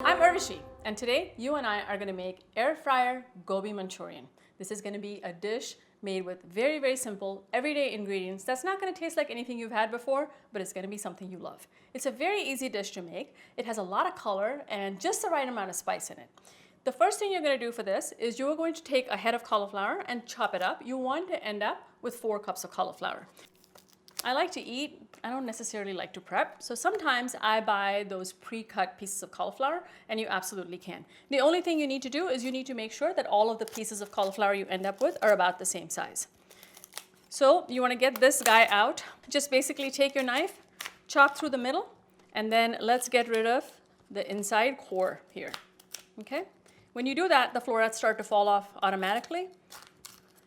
I'm Urvashi, and today you and I are going to make air fryer Gobi Manchurian. This is going to be a dish made with very, very simple, everyday ingredients that's not going to taste like anything you've had before, but it's going to be something you love. It's a very easy dish to make. It has a lot of color and just the right amount of spice in it. The first thing you're going to do for this is you are going to take a head of cauliflower and chop it up. You want to end up with 4 cups of cauliflower. I like to eat, I don't necessarily like to prep, so sometimes I buy those pre-cut pieces of cauliflower, and you absolutely can. The only thing you need to do is you need to make sure that all of the pieces of cauliflower you end up with are about the same size. So you want to get this guy out. Just basically take your knife, chop through the middle, and then let's get rid of the inside core here, okay? When you do that, the florets start to fall off automatically,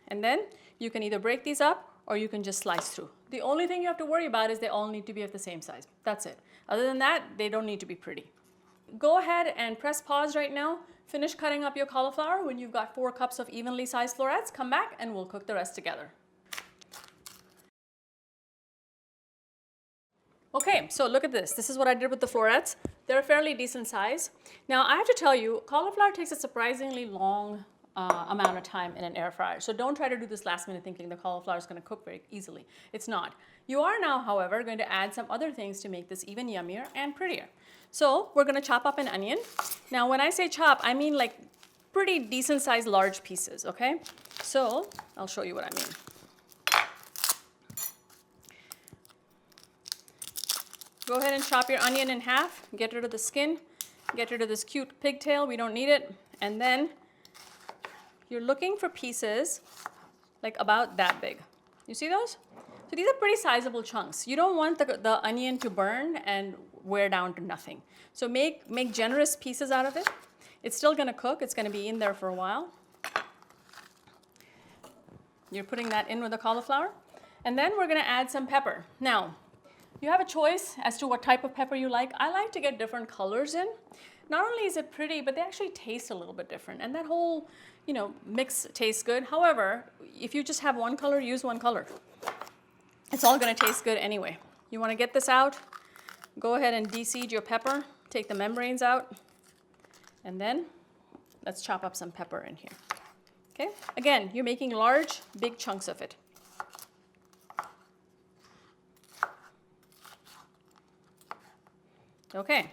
and then you can either break these up or you can just slice through. The only thing you have to worry about is they all need to be of the same size. That's it. Other than that, they don't need to be pretty. Go ahead and press pause right now. Finish cutting up your cauliflower. When you've got 4 cups of evenly sized florets, come back and we'll cook the rest together. Okay, so look at this. This is what I did with the florets. They're a fairly decent size. Now I have to tell you, cauliflower takes a surprisingly long amount of time in an air fryer. So don't try to do this last minute thinking the cauliflower is going to cook very easily. It's not. You are now, however, going to add some other things to make this even yummier and prettier. So we're going to chop up an onion. Now when I say chop, I mean like pretty decent sized large pieces, okay? So I'll show you what I mean. Go ahead and chop your onion in half, get rid of the skin, get rid of this cute pigtail, we don't need it, and then you're looking for pieces like about that big. You see those? So these are pretty sizable chunks. You don't want the onion to burn and wear down to nothing. So make generous pieces out of it. It's still gonna cook, it's gonna be in there for a while. You're putting that in with the cauliflower. And then we're gonna add some pepper. Now, you have a choice as to what type of pepper you like. I like to get different colors in. Not only is it pretty, but they actually taste a little bit different. And that whole, mix tastes good. However, if you just have one color, use one color. It's all gonna taste good anyway. You wanna get this out, go ahead and de-seed your pepper, take the membranes out, and then let's chop up some pepper in here. Okay? Again, you're making large, big chunks of it. Okay.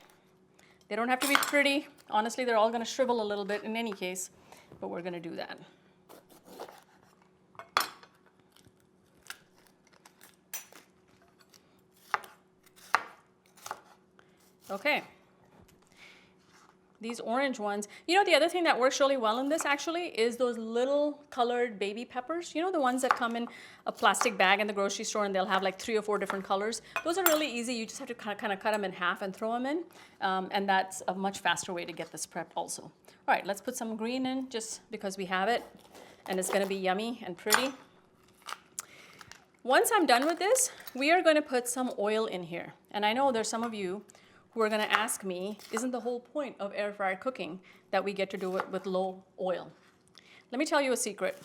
They don't have to be pretty. Honestly, they're all going to shrivel a little bit in any case, but we're going to do that. Okay. These orange ones. The other thing that works really well in this actually is those little colored baby peppers. The ones that come in a plastic bag in the grocery store and they'll have like 3 or 4 different colors. Those are really easy. You just have to kind of cut them in half and throw them in. And that's a much faster way to get this prepped also. All right, let's put some green in just because we have it. And it's going to be yummy and pretty. Once I'm done with this, we are going to put some oil in here. And I know there's some of you who are going to ask me, isn't the whole point of air fryer cooking that we get to do it with low oil? Let me tell you a secret.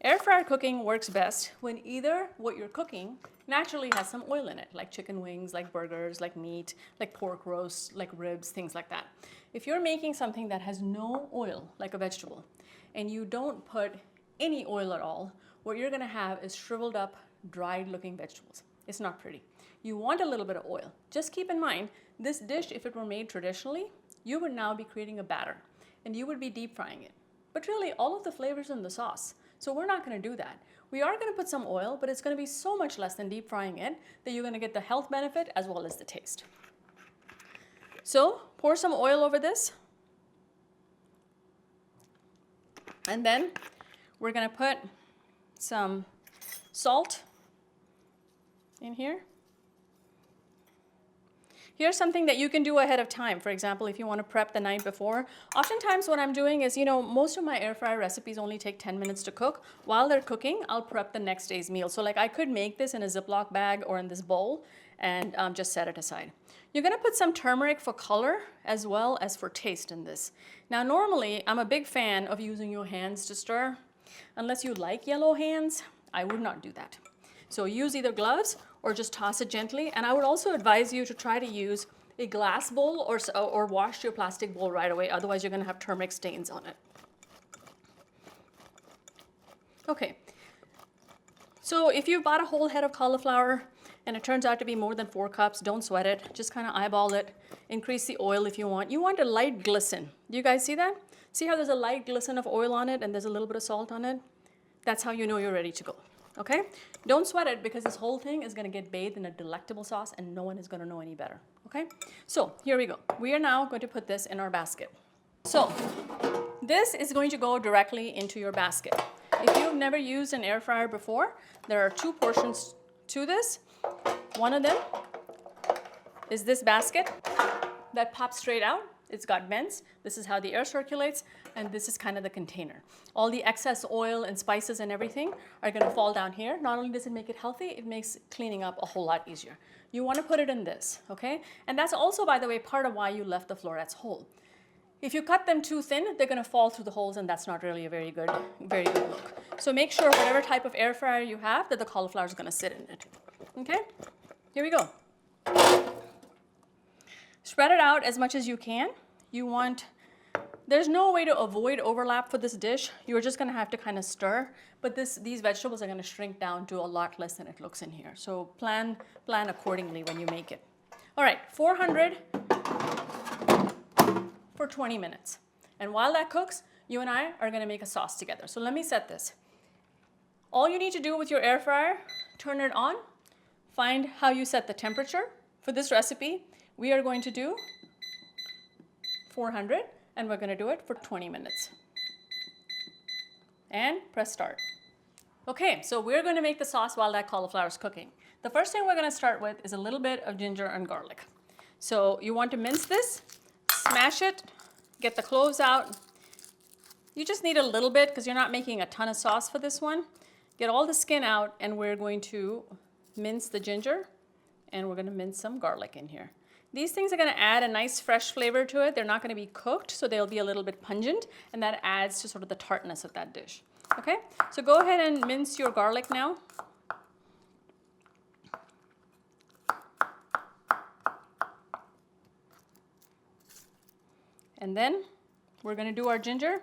Air fryer cooking works best when either what you're cooking naturally has some oil in it, like chicken wings, like burgers, like meat, like pork roasts, like ribs, things like that. If you're making something that has no oil, like a vegetable, and you don't put any oil at all, what you're going to have is shriveled up, dried looking vegetables. It's not pretty. You want a little bit of oil. Just keep in mind, this dish, if it were made traditionally, you would now be creating a batter and you would be deep frying it. But really, all of the flavors in the sauce. So we're not going to do that. We are going to put some oil, but it's going to be so much less than deep frying it that you're going to get the health benefit as well as the taste. So pour some oil over this. And then we're going to put some salt in here. Here's something that you can do ahead of time. For example, if you want to prep the night before. Oftentimes what I'm doing is, most of my air fryer recipes only take 10 minutes to cook. While they're cooking, I'll prep the next day's meal. So like I could make this in a Ziploc bag or in this bowl and just set it aside. You're going to put some turmeric for color as well as for taste in this. Now normally, I'm a big fan of using your hands to stir. Unless you like yellow hands, I would not do that. So use either gloves or just toss it gently. And I would also advise you to try to use a glass bowl or wash your plastic bowl right away. Otherwise, you're gonna have turmeric stains on it. Okay, so if you bought a whole head of cauliflower and it turns out to be more than 4 cups, don't sweat it. Just kind of eyeball it. Increase the oil if you want. You want a light glisten. Do you guys see that? See how there's a light glisten of oil on it and there's a little bit of salt on it? That's how you know you're ready to go. Okay? Don't sweat it because this whole thing is going to get bathed in a delectable sauce and no one is going to know any better. Okay? So here we go. We are now going to put this in our basket. So this is going to go directly into your basket. If you've never used an air fryer before, there are 2 portions to this. One of them is this basket that pops straight out. It's got vents. This is how the air circulates, and this is kind of the container. All the excess oil and spices and everything are going to fall down here. Not only does it make it healthy, it makes cleaning up a whole lot easier. You want to put it in this, okay? And that's also, by the way, part of why you left the florets whole. If you cut them too thin, they're going to fall through the holes, and that's not really a very good look. So make sure whatever type of air fryer you have, that the cauliflower is going to sit in it. Okay? Here we go. Spread it out as much as you can. There's no way to avoid overlap for this dish. You're just going to have to kind of stir, but these vegetables are going to shrink down to a lot less than it looks in here. So plan accordingly when you make it. All right, 400 for 20 minutes. And while that cooks, you and I are going to make a sauce together. So let me set this. All you need to do with your air fryer, turn it on, find how you set the temperature. For this recipe, we are going to do 400, and we're going to do it for 20 minutes. And press start. Okay, so we're going to make the sauce while that cauliflower is cooking. The first thing we're going to start with is a little bit of ginger and garlic. So you want to mince this, smash it, get the cloves out. You just need a little bit because you're not making a ton of sauce for this one. Get all the skin out, and we're going to mince the ginger, and we're going to mince some garlic in here. These things are going to add a nice fresh flavor to it. They're not going to be cooked, so they'll be a little bit pungent, and that adds to sort of the tartness of that dish. Okay, so go ahead and mince your garlic now. And then we're going to do our ginger.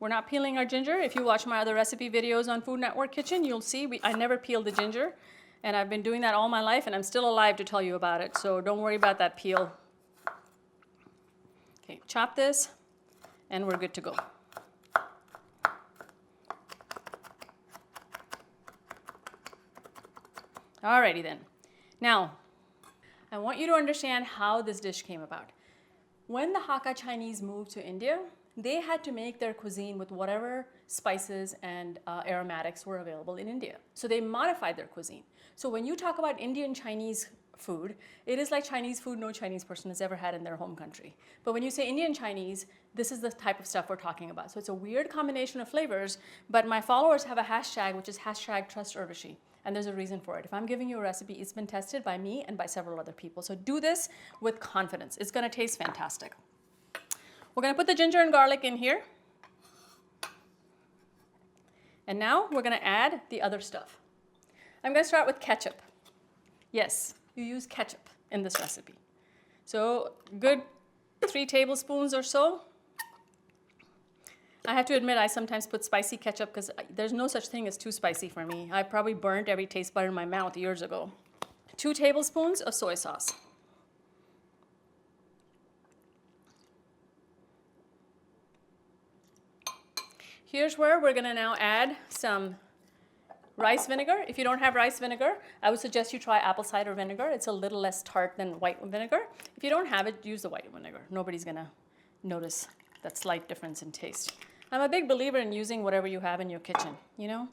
We're not peeling our ginger. If you watch my other recipe videos on Food Network Kitchen, you'll see I never peel the ginger. And I've been doing that all my life, and I'm still alive to tell you about it. So don't worry about that peel. Okay, chop this, and we're good to go. Alrighty then. Now, I want you to understand how this dish came about. When the Hakka Chinese moved to India, they had to make their cuisine with whatever spices and aromatics were available in India. So they modified their cuisine. So when you talk about Indian Chinese food, it is like Chinese food no Chinese person has ever had in their home country. But when you say Indian Chinese, this is the type of stuff we're talking about. So it's a weird combination of flavors, but my followers have a hashtag, which is #TrustUrvashi. And there's a reason for it. If I'm giving you a recipe, it's been tested by me and by several other people. So do this with confidence. It's gonna taste fantastic. We're gonna put the ginger and garlic in here. And now we're gonna add the other stuff. I'm gonna start with ketchup. Yes, you use ketchup in this recipe. So good 3 tablespoons or so. I have to admit, I sometimes put spicy ketchup because there's no such thing as too spicy for me. I probably burnt every taste bud in my mouth years ago. 2 tablespoons of soy sauce. Here's where we're gonna now add some rice vinegar. If you don't have rice vinegar, I would suggest you try apple cider vinegar. It's a little less tart than white vinegar. If you don't have it, use the white vinegar. Nobody's gonna notice that slight difference in taste. I'm a big believer in using whatever you have in your kitchen, you know?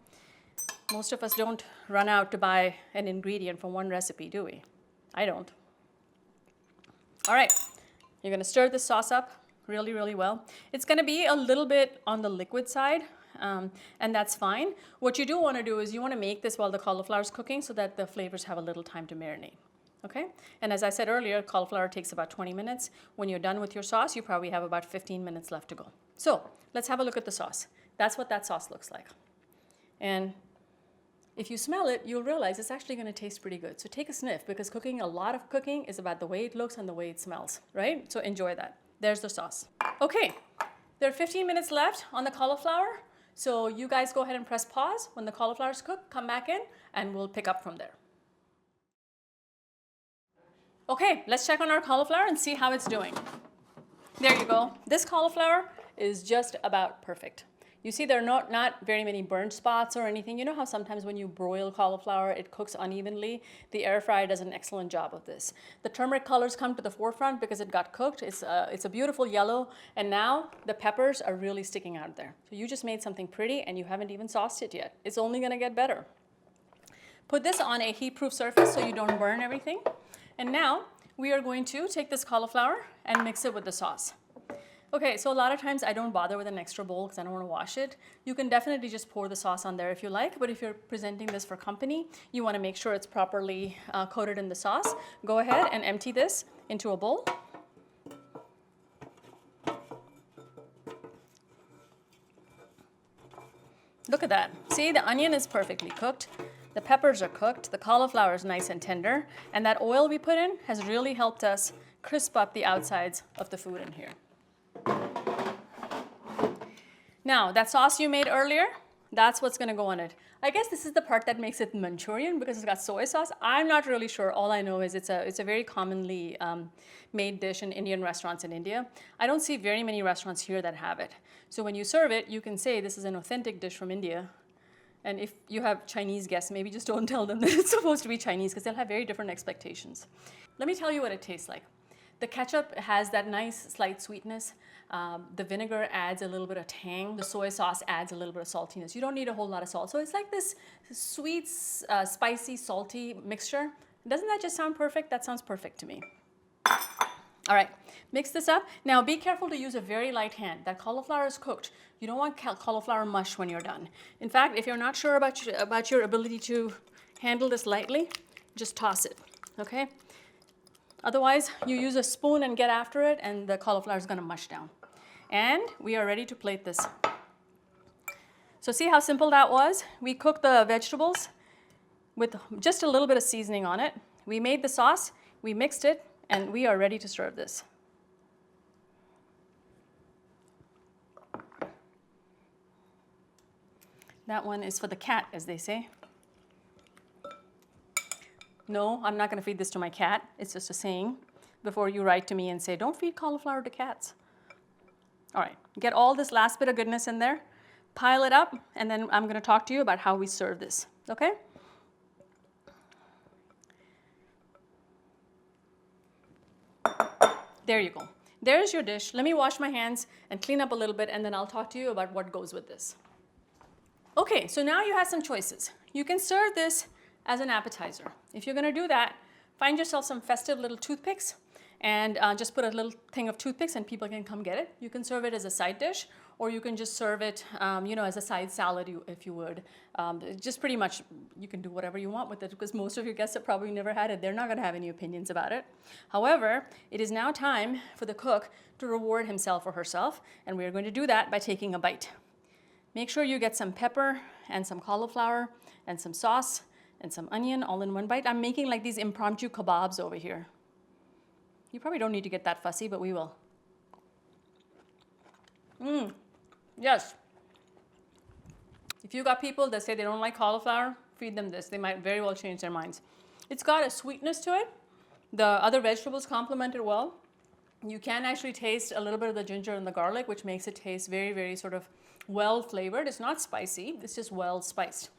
Most of us don't run out to buy an ingredient for one recipe, do we? I don't. All right, you're gonna stir this sauce up really, really well. It's gonna be a little bit on the liquid side, and that's fine. What you do wanna do is you wanna make this while the cauliflower is cooking so that the flavors have a little time to marinate. Okay? And as I said earlier, cauliflower takes about 20 minutes. When you're done with your sauce, you probably have about 15 minutes left to go. So let's have a look at the sauce. That's what that sauce looks like. And if you smell it, you'll realize it's actually going to taste pretty good. So take a sniff, because a lot of cooking is about the way it looks and the way it smells, right? So enjoy that. There's the sauce. Okay, there are 15 minutes left on the cauliflower. So you guys go ahead and press pause. When the cauliflower is cooked, come back in and we'll pick up from there. Okay, let's check on our cauliflower and see how it's doing. There you go. This cauliflower is just about perfect. You see there are not very many burnt spots or anything. You know how sometimes when you broil cauliflower, it cooks unevenly? The air fryer does an excellent job of this. The turmeric colors come to the forefront because it got cooked. It's a beautiful yellow, and now the peppers are really sticking out there. So you just made something pretty and you haven't even sauced it yet. It's only gonna get better. Put this on a heat-proof surface so you don't burn everything. And now we are going to take this cauliflower and mix it with the sauce. Okay, so a lot of times I don't bother with an extra bowl because I don't want to wash it. You can definitely just pour the sauce on there if you like, but if you're presenting this for company, you want to make sure it's properly coated in the sauce. Go ahead and empty this into a bowl. Look at that. See, the onion is perfectly cooked. The peppers are cooked, the cauliflower is nice and tender, and that oil we put in has really helped us crisp up the outsides of the food in here. Now, that sauce you made earlier, that's what's gonna go on it. I guess this is the part that makes it Manchurian because it's got soy sauce. I'm not really sure. All I know is it's a very commonly made dish in Indian restaurants in India. I don't see very many restaurants here that have it. So when you serve it, you can say this is an authentic dish from India. And if you have Chinese guests, maybe just don't tell them that it's supposed to be Chinese because they'll have very different expectations. Let me tell you what it tastes like. The ketchup has that nice slight sweetness. The vinegar adds a little bit of tang. The soy sauce adds a little bit of saltiness. You don't need a whole lot of salt. So it's like this sweet, spicy, salty mixture. Doesn't that just sound perfect? That sounds perfect to me. All right, mix this up. Now be careful to use a very light hand. That cauliflower is cooked. You don't want cauliflower mush when you're done. In fact, if you're not sure about your ability to handle this lightly, just toss it, okay? Otherwise, you use a spoon and get after it and the cauliflower is gonna mush down. And we are ready to plate this. So see how simple that was? We cooked the vegetables with just a little bit of seasoning on it. We made the sauce, we mixed it, and we are ready to serve this. That one is for the cat, as they say. No, I'm not going to feed this to my cat. It's just a saying before you write to me and say, don't feed cauliflower to cats. All right, get all this last bit of goodness in there, pile it up, and then I'm going to talk to you about how we serve this, okay? There you go. There's your dish. Let me wash my hands and clean up a little bit, and then I'll talk to you about what goes with this. Okay, so now you have some choices. You can serve this as an appetizer. If you're gonna do that, find yourself some festive little toothpicks and just put a little thing of toothpicks and people can come get it. You can serve it as a side dish, or you can just serve it as a side salad if you would. Just pretty much, you can do whatever you want with it because most of your guests have probably never had it. They're not gonna have any opinions about it. However, it is now time for the cook to reward himself or herself, and we are going to do that by taking a bite. Make sure you get some pepper and some cauliflower and some sauce and some onion all in one bite. I'm making like these impromptu kebabs over here. You probably don't need to get that fussy, but we will. Yes. If you got people that say they don't like cauliflower, feed them this. They might very well change their minds. It's got a sweetness to it. The other vegetables complement it well. You can actually taste a little bit of the ginger and the garlic, which makes it taste very, very sort of well flavored. It's not spicy, it's just well spiced.